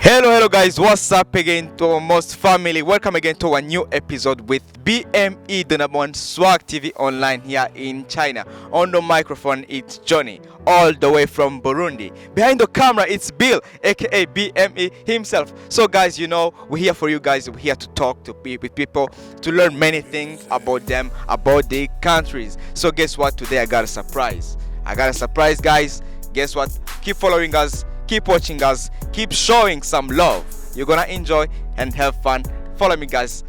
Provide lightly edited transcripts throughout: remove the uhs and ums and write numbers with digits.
Hello guys, what's up again to our most family? Welcome again to a new episode with BME, the number one swag TV online here in China. On the microphone, it's Johnny, all the way from Burundi. Behind the camera, it's Bill, aka BME himself. So guys, you know, we're here for you guys. We're here to talk with people, to learn many things about them, about their countries. So guess what? Today I got a surprise. Guys. Guess what? Keep following us. Keep watching us, keep showing some love. You're gonna enjoy and have fun. Follow me, guys.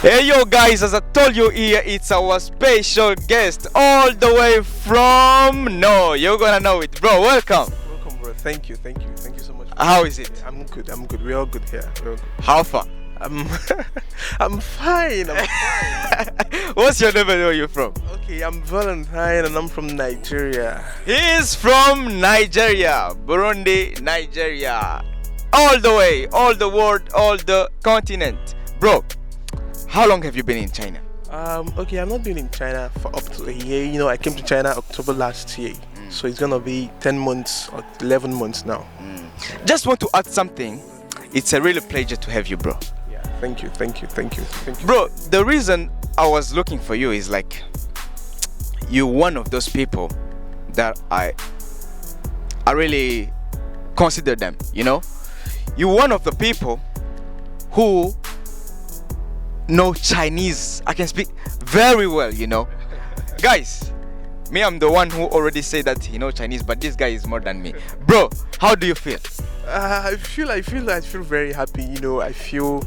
Hey yo guys, as I told you here, it's our special guest all the way from you're gonna know it, bro. Welcome, bro. Thank you so much. How is it? I'm good. We're all good here. How far? I'm fine. What's your name and where are you from? Okay, I'm Valentine and I'm from Nigeria. He's from Nigeria, Burundi, Nigeria. All the way, all the world, all the continent. Bro, how long have you been in China? Okay, I've not been in China for up to a year. You know, I came to China October last year. So it's gonna be 10 months or 11 months now. Just want to add something. It's a real pleasure to have you, bro. Thank you. Bro, the reason I was looking for you is like you're one of those people that I really consider them, you know? You're one of the people who know Chinese. I can speak very well, you know? Guys, me, I'm the one who already said that he knows Chinese, but this guy is more than me. Bro, how do you feel? I feel very happy, you know. I feel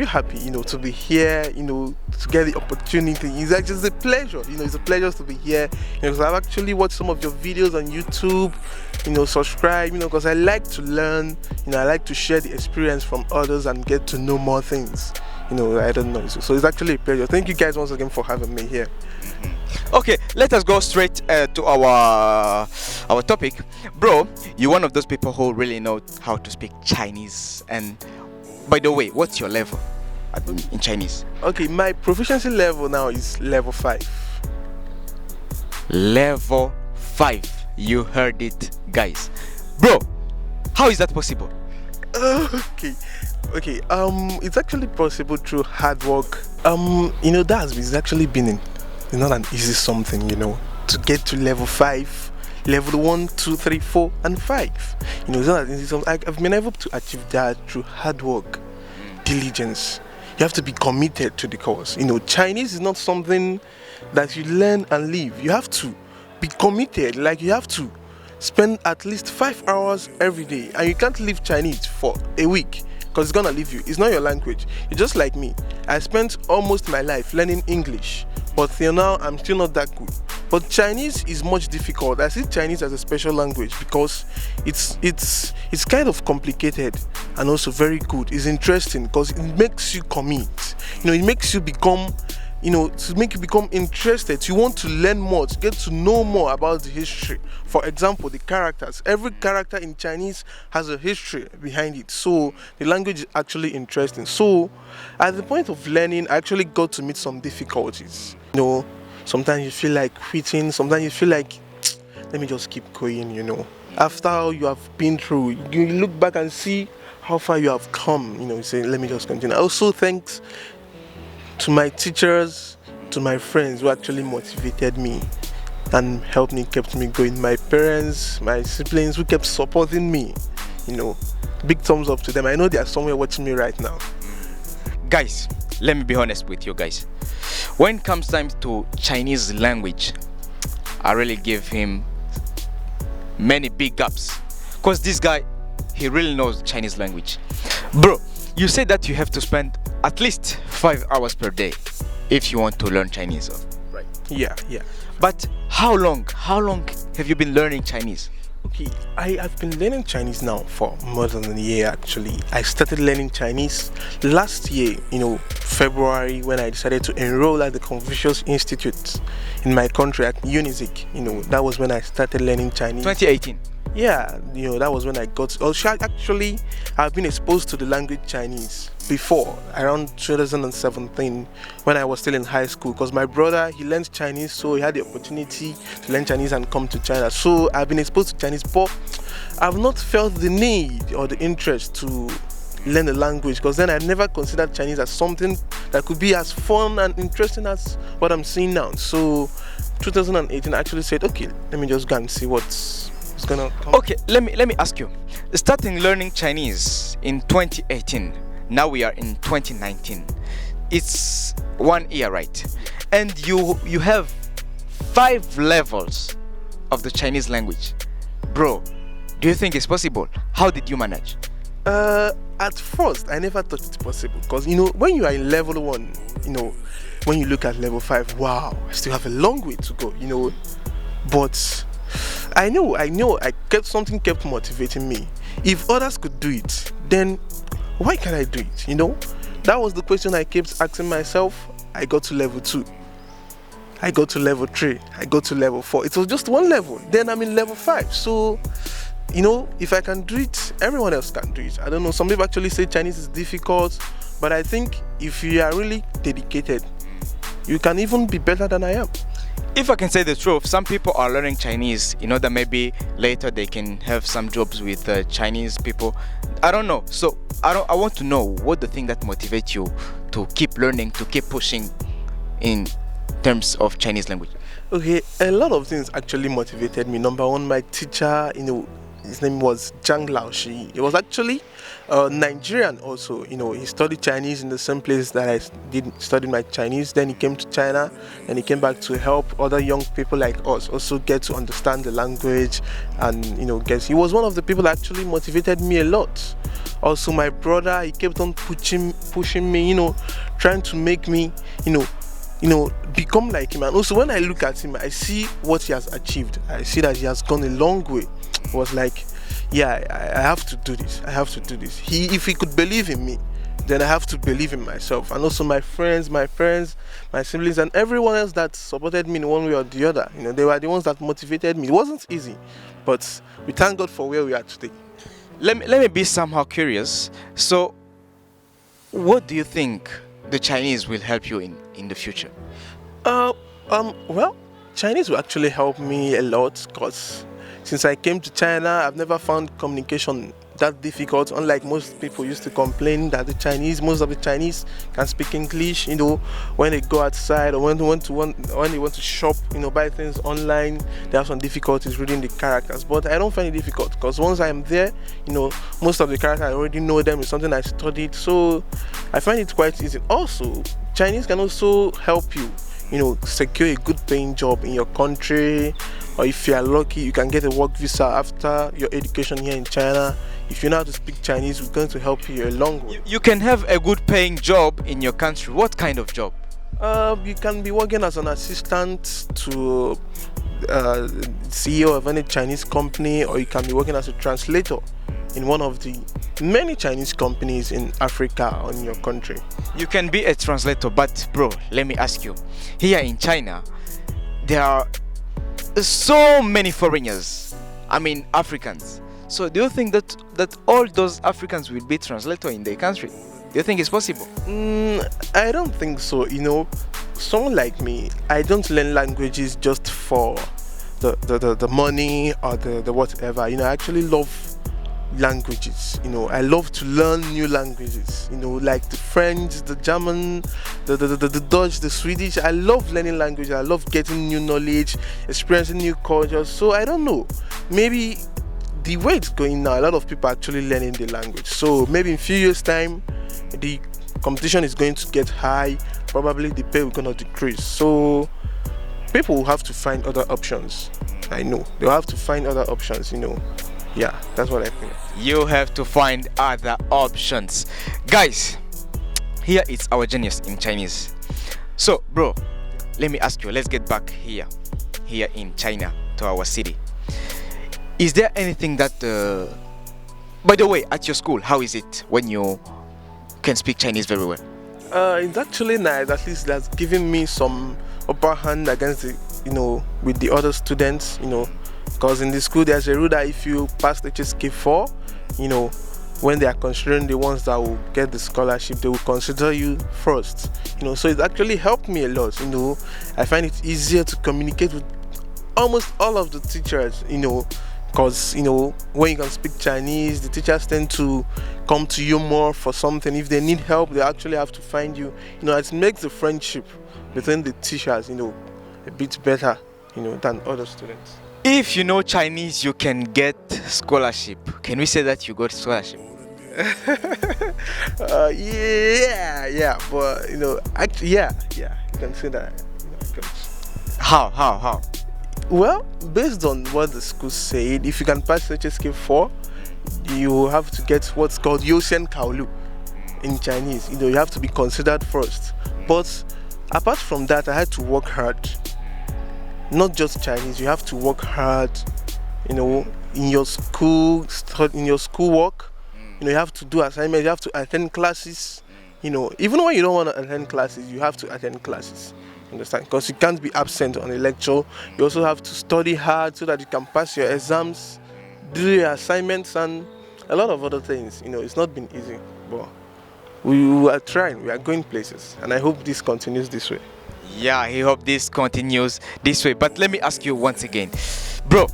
happy, you know, to be here, you know, to get the opportunity. It's actually a pleasure, you know. It's a pleasure to be here, you know, because I've actually watched some of your videos on YouTube, you know, subscribe, you know, because I like to learn, you know, I like to share the experience from others and get to know more things, you know. I don't know, so it's actually a pleasure. Thank you guys once again for having me here. Okay, let us go straight to our topic. Bro, you're one of those people who really know how to speak Chinese. And by the way, what's your level in Chinese? Okay, my proficiency level now is level 5. Level 5. You heard it, guys. Bro, how is that possible? Okay, it's actually possible through hard work. You know, it's actually been it's not an easy something, you know, to get to level 5, level 1, 2, 3, 4, and 5. You know, it's not an easy something. I've been able to achieve that through hard work, diligence. You have to be committed to the course. You know, Chinese is not something that you learn and leave. You have to be committed. Like, you have to spend at least 5 hours every day, and you can't leave Chinese for a week, because it's gonna leave you. It's not your language. You're just like me. I spent almost my life learning English, but till now I'm still not that good. But Chinese is much difficult. I see Chinese as a special language because it's kind of complicated and also very good. It's interesting because it makes you commit. You know, it makes you become, you know, to make you become interested. You want to learn more, to get to know more about the history. For example, the characters. Every character in Chinese has a history behind it. So the language is actually interesting. So at the point of learning, I actually got to meet some difficulties. You know, sometimes you feel like quitting. Sometimes you feel like, let me just keep going, you know. After you have been through, you look back and see how far you have come. You know, you say, let me just continue. Also, thanks to my teachers, to my friends who actually motivated me and helped me, kept me going. My parents, my siblings who kept supporting me, you know. Big thumbs up to them. I know they are somewhere watching me right now. Guys, let me be honest with you guys. When it comes time to Chinese language, I really give him many big ups, because this guy, he really knows Chinese language. Bro, you said that you have to spend at least 5 hours per day if you want to learn Chinese, right? Yeah. But how long have you been learning Chinese? Okay, I've been learning Chinese now for more than a year actually. I started learning Chinese last year, you know, February, when I decided to enroll at the Confucius Institute in my country at Unizik. You know, that was when I started learning Chinese. 2018? yeah, that was when I got. Also, actually, I've been exposed to the language Chinese before, around 2017, when I was still in high school. Because my brother, he learned Chinese, so he had the opportunity to learn Chinese and come to China. So I've been exposed to Chinese, but I've not felt the need or the interest to learn the language, because then I never considered Chinese as something that could be as fun and interesting as what I'm seeing now. So 2018, I actually said, okay, let me just go and see what's gonna come. Okay, let me ask you. Starting learning Chinese in 2018, now we are in 2019. It's 1 year, right? And you have 5 levels of the Chinese language. Bro, do you think it's possible? How did you manage? At first, I never thought it's possible, because when you are in level 1, when you look at level 5, wow, I still have a long way to go, But I know, something kept motivating me. If others could do it, then why can't I do it? That was the question I kept asking myself. I got to level 2. I got to level 3. I got to level 4. It was just one level. Then I'm in level 5. So if I can do it, everyone else can do it. I don't know, some people actually say Chinese is difficult, but I think if you are really dedicated, you can even be better than I am. If I can say the truth, some people are learning Chinese, that maybe later they can have some jobs with Chinese people. I don't know. So I want to know what the thing that motivates you to keep learning, to keep pushing in terms of Chinese language. Okay, a lot of things actually motivated me. Number one, my teacher, his name was Zhang Laoshi. He was actually Nigerian also. He studied Chinese in the same place that I did study my Chinese. Then he came to China, and he came back to help other young people like us also get to understand the language, and he was one of the people that actually motivated me a lot. Also, my brother, he kept on pushing me, trying to make me, become like him. And also, when I look at him, I see what he has achieved. I see that he has gone a long way. It was like, yeah, I have to do this. I have to do this. If he could believe in me, then I have to believe in myself. And also my friends, my siblings, and everyone else that supported me in one way or the other. They were the ones that motivated me. It wasn't easy, but we thank God for where we are today. Let me be somehow curious. So, what do you think the Chinese will help you in the future? Well, Chinese will actually help me a lot, because since I came to China, I've never found communication that difficult. Unlike most people used to complain that most of the Chinese can speak English, when they go outside or when they want to shop, buy things online, they have some difficulties reading the characters. But I don't find it difficult, because once I'm there, most of the characters I already know them. It's something I studied, so I find it quite easy. Also, Chinese can also help you, secure a good paying job in your country, or if you are lucky, you can get a work visa after your education here in China. If you know how to speak Chinese, it's going to help you a long way. You can have a good paying job in your country. What kind of job? You can be working as an assistant to CEO of any Chinese company, or you can be working as a translator in one of the many Chinese companies in Africa or in your country. You can be a translator, but bro, let me ask you. Here in China, there are so many foreigners. I mean, Africans. So do you think that all those Africans will be translator in their country? Do you think it's possible? I don't think so. Someone like me, I don't learn languages just for the money or the whatever. I actually love languages. I love to learn new languages. Like the French, the German, the Dutch, the Swedish. I love learning languages. I love getting new knowledge, experiencing new cultures. So I don't know. Maybe the way it's going now, a lot of people are actually learning the language. So maybe in a few years' time, the competition is going to get high. Probably the pay will gonna decrease. So people will have to find other options. I know they'll have to find other options. Yeah, that's what I think. You have to find other options, guys. Here is our genius in Chinese. So, bro, let me ask you. Let's get back here in China to our city. Is there anything that, by the way, at your school, how is it when you can speak Chinese very well? It's actually nice. At least that's giving me some upper hand against with the other students. Because in the school, there's a rule that if you pass HSK 4, you know, when they are considering the ones that will get the scholarship, they will consider you first. So it actually helped me a lot. I find it easier to communicate with almost all of the teachers. Because when you can speak Chinese, the teachers tend to come to you more for something. If they need help, they actually have to find you. It makes the friendship between the teachers, a bit better, than other students. If you know Chinese, you can get scholarship. Can we say that you got scholarship? Yeah, but actually, yeah, you can say that. How? Well, based on what the school said, if you can pass HSK 4, you have to get what's called Yosen Kaolu in Chinese. You have to be considered first. But apart from that, I had to work hard. Not just Chinese, you have to work hard, in your school, in your schoolwork. You have to do assignments, you have to attend classes. Even when you don't want to attend classes, you have to attend classes. Understand? Because you can't be absent on a lecture. You also have to study hard so that you can pass your exams, do your assignments, and a lot of other things. It's not been easy, but we are trying. We are going places, and I hope this continues this way. Yeah, I hope this continues this way. But let me ask you once again, bro.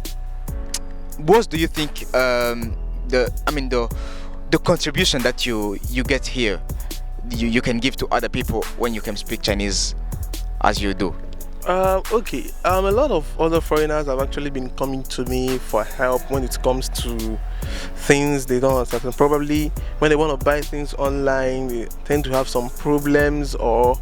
What do you think? The contribution that you get here, you can give to other people when you can speak Chinese as you do. Okay. A lot of other foreigners have actually been coming to me for help when it comes to things they don't understand. Probably when they want to buy things online, they tend to have some problems, or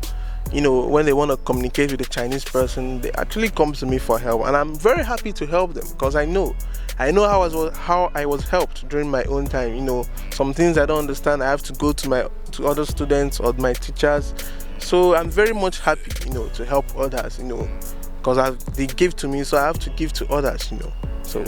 when they want to communicate with a Chinese person, they actually come to me for help, and I'm very happy to help them because I know how I was helped during my own time. Some things I don't understand, I have to go to other students or my teachers. So I'm very much happy, to help others, because they give to me, so I have to give to others, So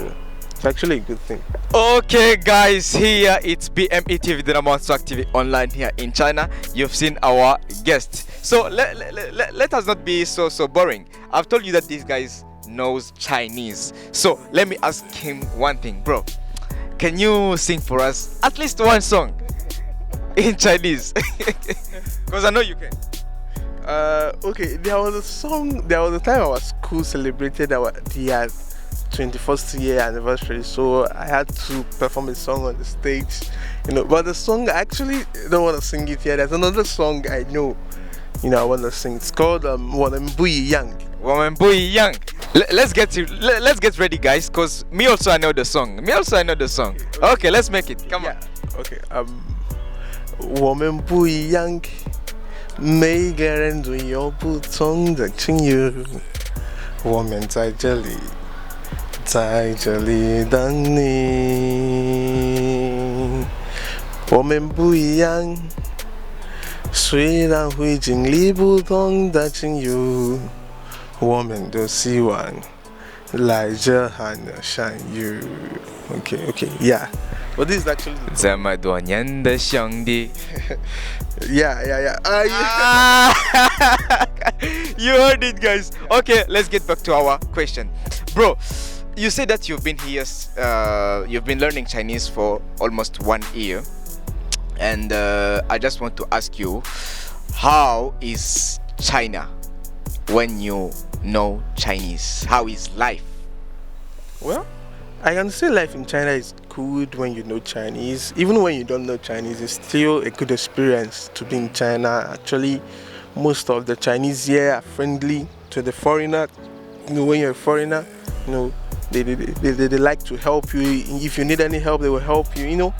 it's actually a good thing. Okay, guys, here it's BME TV, the number one Swag TV online here in China. You've seen our guest. So let us not be so boring. I've told you that these guys knows Chinese. So let me ask him one thing, bro. Can you sing for us at least one song in Chinese? Because I know you can. Okay, there was a time our school celebrated their 21st year anniversary, so I had to perform a song on the stage, but the song, I actually don't want to sing it here. There's another song I know, I want to sing. It's called Woman Bui Yang. Woman Bui Yang. Let's get ready, guys, because me also I know the song. Okay, let's make it. Come on. Okay. Woman Bui Yang. 每个人都有不同的境遇，我们在这里等你。我们不一样，虽然会经历不同的境遇，我们都希望来这还能相遇。Okay, yeah. But this is actually 这么多年的兄弟。Yeah. You heard it, guys. Okay, let's get back to our question, bro. You said that you've been here, you've been learning Chinese for almost 1 year, and I just want to ask you, how is China when you know Chinese? How is life? Well, I can say life in China is good when you know Chinese. Even when you don't know Chinese, it's still a good experience to be in China. Actually, most of the Chinese here are friendly to the foreigner. When you're a foreigner, they like to help you. If you need any help, they will help you.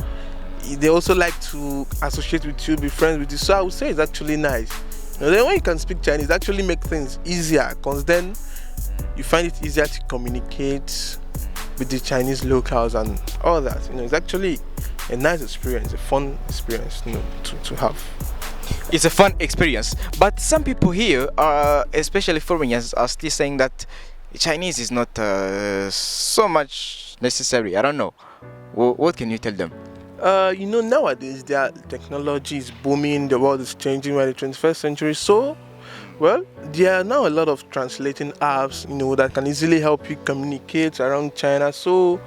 They also like to associate with you, be friends with you. So I would say it's actually nice. Then when you can speak Chinese, it actually make things easier, because then you find it easier to communicate with the Chinese locals and all that. It's actually a nice experience, a fun experience, to have. It's a fun experience, but some people here, especially foreigners, are still saying that Chinese is not so much necessary. I don't know. What can you tell them? Nowadays their technology is booming, the world is changing. We're in the 21st century, so Well, there are now a lot of translating apps, that can easily help you communicate around China. So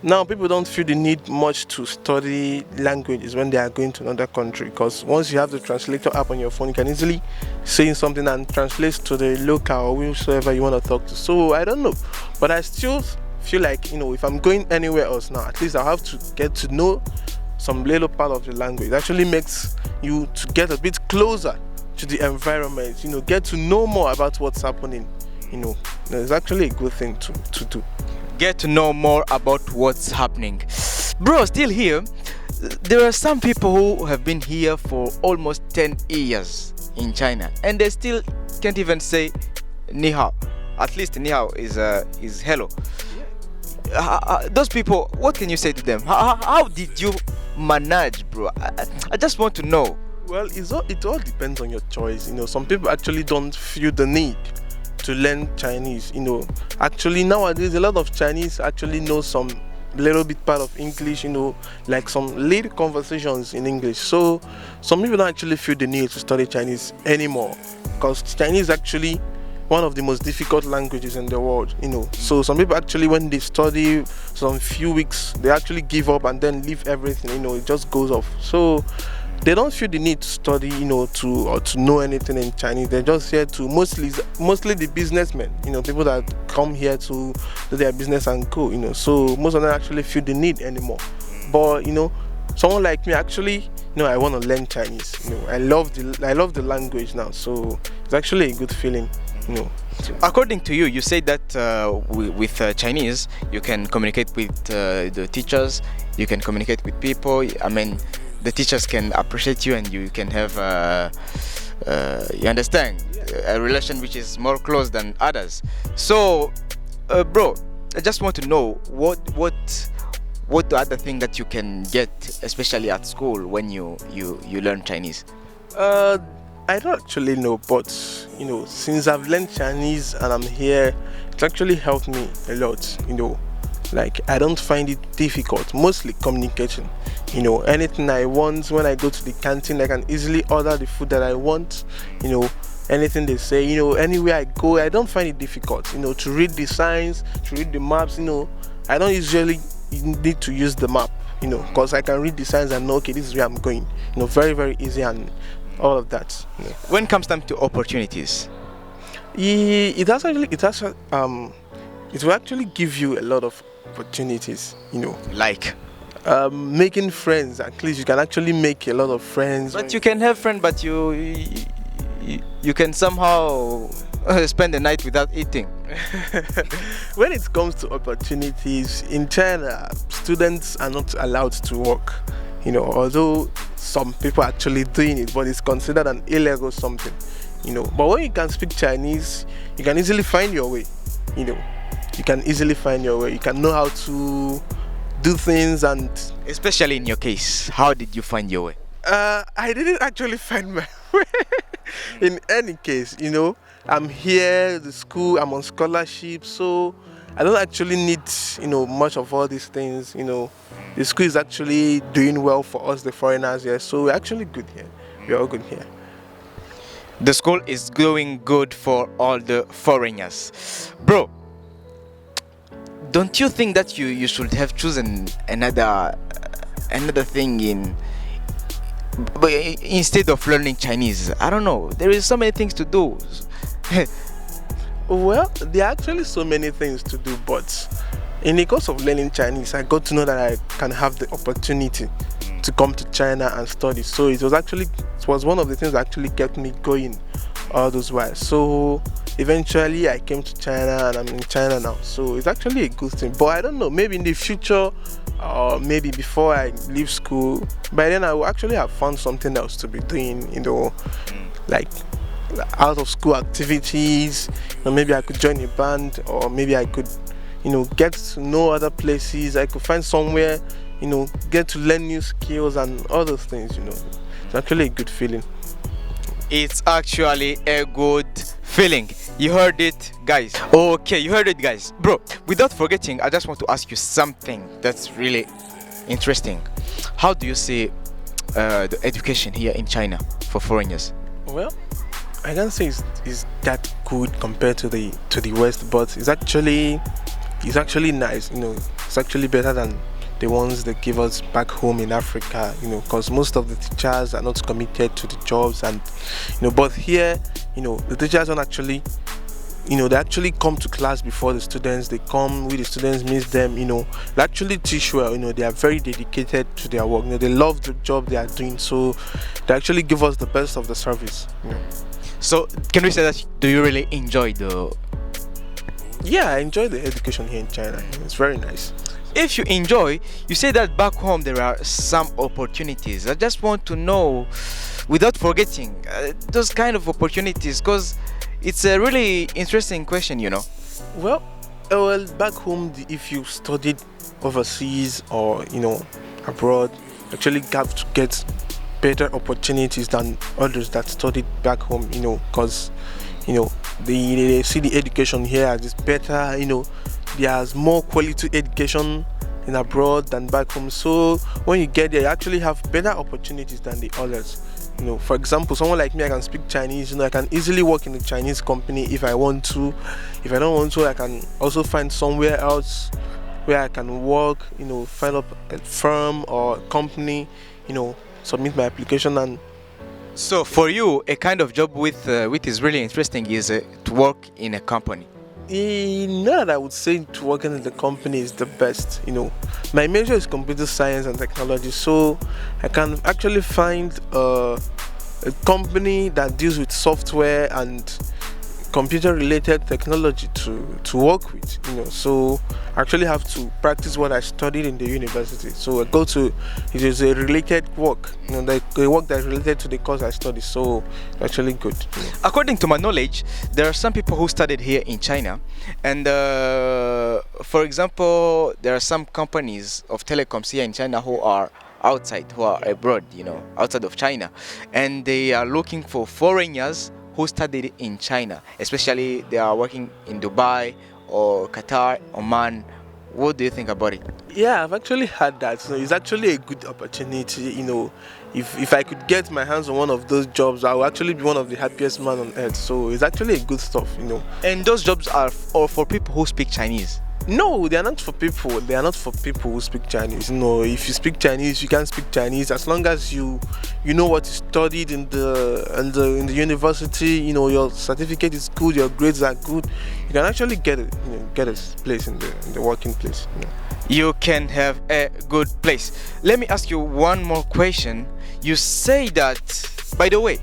now people don't feel the need much to study languages when they are going to another country, because once you have the translator app on your phone, you can easily say something and translate to the local or whosoever you want to talk to. So I don't know, but I still feel like, if I'm going anywhere else now, at least I have to get to know some little part of the language. It actually makes you to get a bit closer to the environment, get to know more about what's happening. It's actually a good thing to do. Get to know more about what's happening. Bro, still here. There are some people who have been here for almost 10 years in China and they still can't even say ni hao. At least ni hao is hello. Those people, what can you say to them? How did you manage, bro? I just want to know. Well, it all depends on your choice. Some people actually don't feel the need to learn Chinese. Actually nowadays a lot of Chinese actually know some little bit part of English, like some little conversations in English. So some people don't actually feel the need to study Chinese anymore, because Chinese is actually one of the most difficult languages in the world. So some people actually, when they study some few weeks, they actually give up and then leave everything. It just goes off. So they don't feel the need to study, to know anything in Chinese. They're just here to mostly the businessmen, people that come here to do their business and go, So most of them actually feel the need anymore. But someone like me actually, I want to learn Chinese. I love the language now. So it's actually a good feeling. According to you, you say that with Chinese, you can communicate with the teachers, you can communicate with people. I mean, the teachers can appreciate you and you can have you understand, a relation which is more close than others. So bro, I just want to know what the other thing that you can get, especially at school, when you learn Chinese. I don't actually know, but since I've learned Chinese and I'm here, it's actually helped me a lot. Like, I don't find it difficult, mostly communication. Anything I want, when I go to the canteen, I can easily order the food that I want. Anything they say, anywhere I go, I don't find it difficult, to read the signs, to read the maps. I don't usually need to use the map, because I can read the signs and know, okay, this is where I'm going. Very, very easy and all of that. When it comes time to opportunities, it will actually give you a lot of opportunities, like making friends. At least you can actually make a lot of friends. But you can have friends, but you can somehow spend the night without eating. When it comes to opportunities in China, students are not allowed to work. Although some people are actually doing it, but it's considered an illegal something. But when you can speak Chinese, you can easily find your way. You can easily find your way. You can know how to do things. And especially in your case, how did you find your way? I didn't actually find my way. In any case, I'm here, the school, I'm on scholarship, so I don't actually need, much of all these things. The school is actually doing well for us, the foreigners here, so we're actually good here. We're all good here. The school is going good for all the foreigners. Bro, don't you think that you should have chosen another thing instead of learning Chinese? I don't know. There is so many things to do. Well, there are actually so many things to do, but in the course of learning Chinese, I got to know that I can have the opportunity to come to China and study. So it was one of the things that actually kept me going all those while. So eventually I came to China and I'm in China now. So it's actually a good thing. But I don't know, maybe in the future, or maybe before I leave school, by then I will actually have found something else to be doing, like out of school activities. Maybe I could join a band, or maybe I could, get to know other places. I could find somewhere, get to learn new skills and all those things. It's actually a good feeling. It's actually a good feeling. You heard it, guys. Okay, you heard it, guys. Bro, without forgetting, I just want to ask you something that's really interesting. How do you see the education here in China for foreigners? Well, I can't say it's that good compared to the West, but it's actually nice. It's actually better than the ones they give us back home in Africa. Because most of the teachers are not committed to the jobs, and but here, the teachers don't actually. They actually come to class before the students. They come with the students, meet them. They actually teach well. They are very dedicated to their work. They love the job they are doing, so they actually give us the best of the service. So, can we say that do you really enjoy the? Yeah, I enjoy the education here in China. It's very nice. If you enjoy, you say that back home there are some opportunities. I just want to know, without forgetting, those kind of opportunities, because it's a really interesting question. Well, back home, if you studied overseas or abroad, actually have to get better opportunities than others that studied back home. Because they see the education here as better. There's more quality education in abroad than back home. So when you get there, you actually have better opportunities than the others. For example, someone like me, I can speak Chinese. I can easily work in a Chinese company if I want to. If I don't want to, I can also find somewhere else where I can work. Find up a firm or a company. Submit my application. And so for you, a kind of job with is really interesting is to work in a company. Not that I would say to working in the company is the best. My major is computer science and technology, so I can actually find a company that deals with software and computer related technology to work with. So I actually have to practice what I studied in the university. So it is a related work, the work that is related to the course I studied. So actually good. According to my knowledge, there are some people who studied here in China, and for example, there are some companies of telecoms here in China who are outside, who are abroad, outside of China, and they are looking for foreigners who studied in China, especially they are working in Dubai or Qatar, Oman. What do you think about it? Yeah, I've actually had that. It's actually a good opportunity. If I could get my hands on one of those jobs, I will actually be one of the happiest man on earth. So it's actually a good stuff. And those jobs are for people who speak Chinese. No, they are not for people. They are not for people who speak Chinese. If you speak Chinese, you can speak Chinese as long as you know what you studied in the university. Your certificate is good, your grades are good. You can actually get a place in the working place. You can have a good place. Let me ask you one more question. You say that, by the way,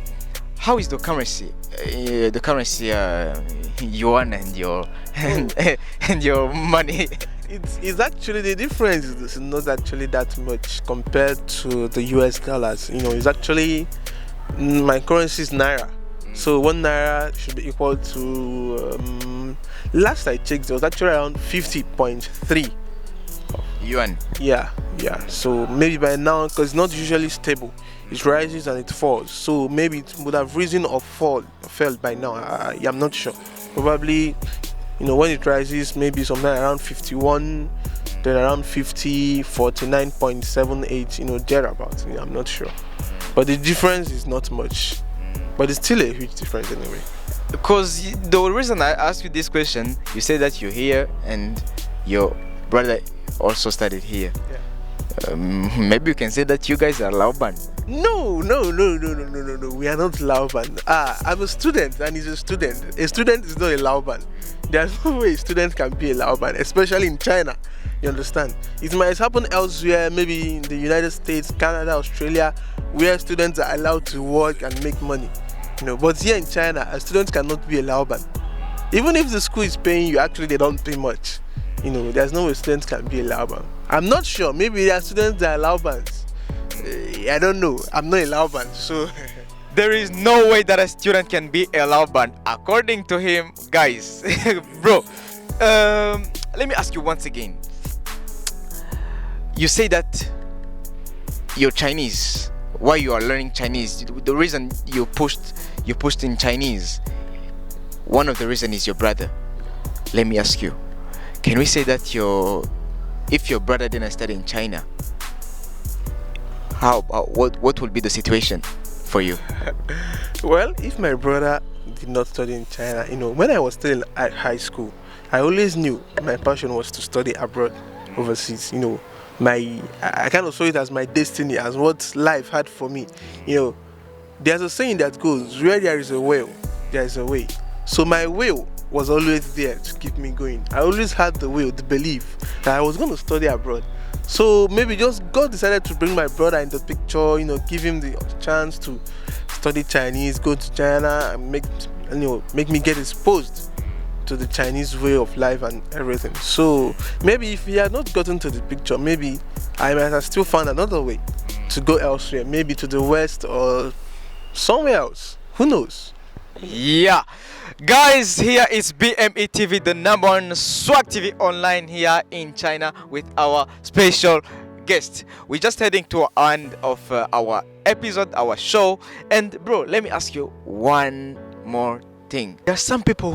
how is the currency? Yuan and your and your money. It's actually the difference is not actually that much compared to the US dollars. It's actually my currency is naira. So 1 naira should be equal to last I checked it was actually around 50.3 yuan. Yeah. So maybe by now, because it's not usually stable, it rises and it falls. So maybe it would have risen or fell by now. I'm not sure. Probably, when it rises, maybe sometime around 51, then around 50, 49.78, thereabouts. I'm not sure. But the difference is not much. But it's still a huge difference anyway. Because the reason I asked you this question, you said that you're here and your brother also studied here. Yeah. Maybe you can say that you guys are Lauban. No. We are not Lauban. I'm a student and he's a student. A student is not a Lauban. There's no way a student can be a Lauban, especially in China. You understand? It might happen elsewhere, maybe in the United States, Canada, Australia, where students are allowed to work and make money. But here in China, a student cannot be a Lauban. Even if the school is paying you, actually they don't pay much. There's no way students can be a Lauban. I'm not sure. Maybe there are students that are Laubans. I don't know. I'm not a Lauban, so there is no way that a student can be a Lauban, according to him, guys. Bro, let me ask you once again. You say that you're Chinese. Why you are learning Chinese? The reason you pushed in Chinese. One of the reasons is your brother. Let me ask you. Can we say that if your brother didn't study in China, what would be the situation for you? Well, if my brother did not study in China, when I was still at high school, I always knew my passion was to study abroad, overseas. I kind of saw it as my destiny, as what life had for me. You know, there's a saying that goes, where there is a will, there is a way. So my will was always there to keep me going. I always had the will, the belief that I was going to study abroad. So maybe just God decided to bring my brother in the picture, give him the chance to study Chinese, go to China, and make me get exposed to the Chinese way of life and everything. So maybe if he had not gotten to the picture, maybe I might have still found another way to go elsewhere, maybe to the west or somewhere else. Who knows? Yeah, guys, here is BME TV, the number one swag TV online here in China with our special guest. We're just heading to the end of our episode, our show. And bro, let me ask you one more thing. There are some people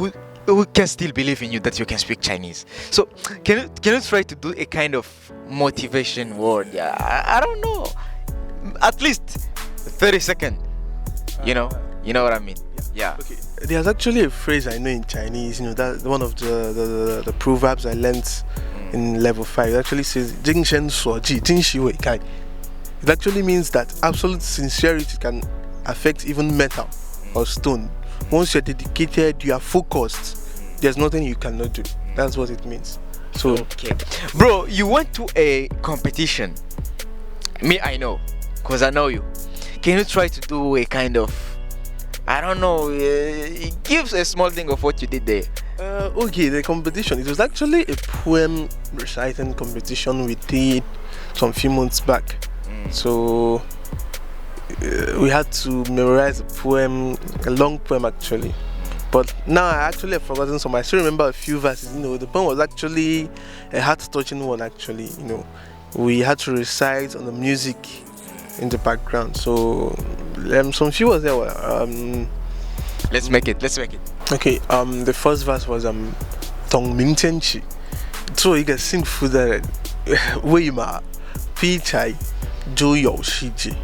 who can still believe in you that you can speak Chinese. So can you try to do a kind of motivation word? Yeah, I don't know, at least 30 seconds. You know what I mean? Yeah. Okay. There's actually a phrase I know in Chinese. That's one of the proverbs I learnt in level 5. It actually says "Jing Shen Suo Ji, Jing Xi Wei Kai." It actually means that absolute sincerity can affect even metal or stone. Once you're dedicated, you are focused, there's nothing you cannot do. That's what it means. So okay, bro, you went to a competition. Me, I know, cause I know you. Can you try to do a kind of, I don't know, it gives a small thing of what you did there? Okay, the competition, it was actually a poem reciting competition we did some few months back. So we had to memorize a poem, a long poem actually. But now I actually have forgotten some. I still remember a few verses. The poem was actually a heart-touching one actually. We had to recite on the music in the background. So some few was there. Let's make it. Okay. The first verse was Tong Ming Tian Qi. So you can sing for that. Wei Ma Pi Chai Zhou You Shi Ji.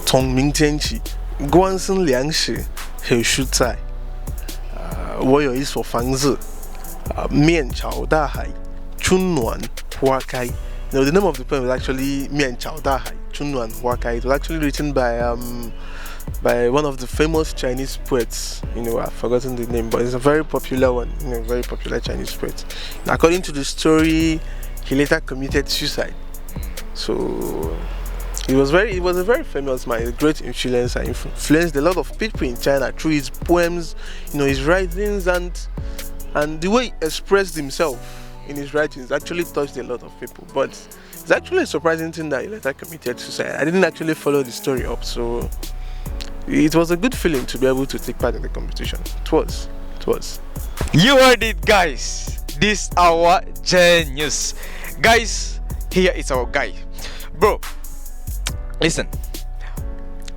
Tong Ming Tian Qi. Guan Shen Liang Shi He Shu Zai. 我有一所房子，面朝大海，春暖花开。The name of the poem is actually 面朝大海，春暖花开. It was actually written by one of the famous Chinese poets. I've forgotten the name, but it's a very popular one. Very popular Chinese poet. According to the story, he later committed suicide. So it was a very famous man, a great influence, and influenced a lot of people in China through his poems, his writings, and the way he expressed himself in his writings actually touched a lot of people. But it's actually a surprising thing that he later committed suicide. I didn't actually follow the story up, so it was a good feeling to be able to take part in the competition. It was. You heard it, guys. This our genius, guys. Here is our guy, bro. Listen,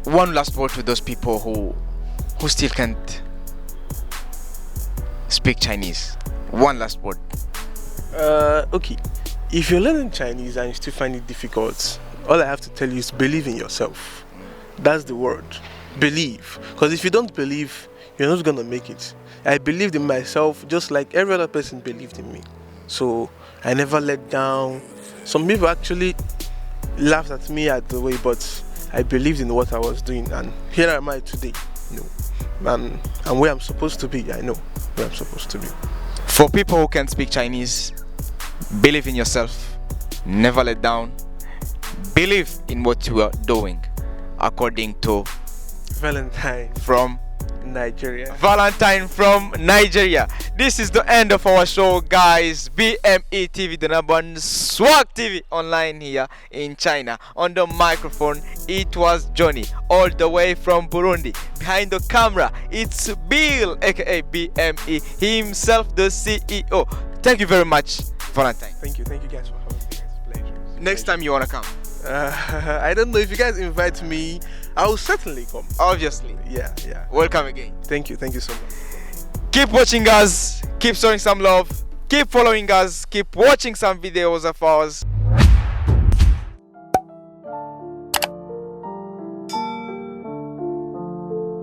one last word to those people who still can't speak Chinese. One last word. Okay. If you're learning Chinese and you still find it difficult, all I have to tell you is believe in yourself. That's the word. Believe. Because if you don't believe, you're not gonna make it. I believed in myself just like every other person believed in me. So I never let down. Some people actually laughed at me at the way, but I believed in what I was doing, and here am I today. And where I'm supposed to be. I know where I'm supposed to be. For people who can't speak Chinese, believe in yourself, never let down, believe in what you are doing, according to Valentine from Nigeria. This is the end of our show, guys. BME TV, the number one swag TV online here in China. On the microphone, it was Johnny, all the way from Burundi. Behind the camera, it's Bill, aka BME himself, the CEO. Thank you very much, Valentine. Thank you guys for having me. It's a pleasure. Next time you wanna come? I don't know. If you guys invite me, I will certainly come. Obviously. Yeah. Welcome again. Thank you so much. Keep watching us, keep showing some love, keep following us, keep watching some videos of ours.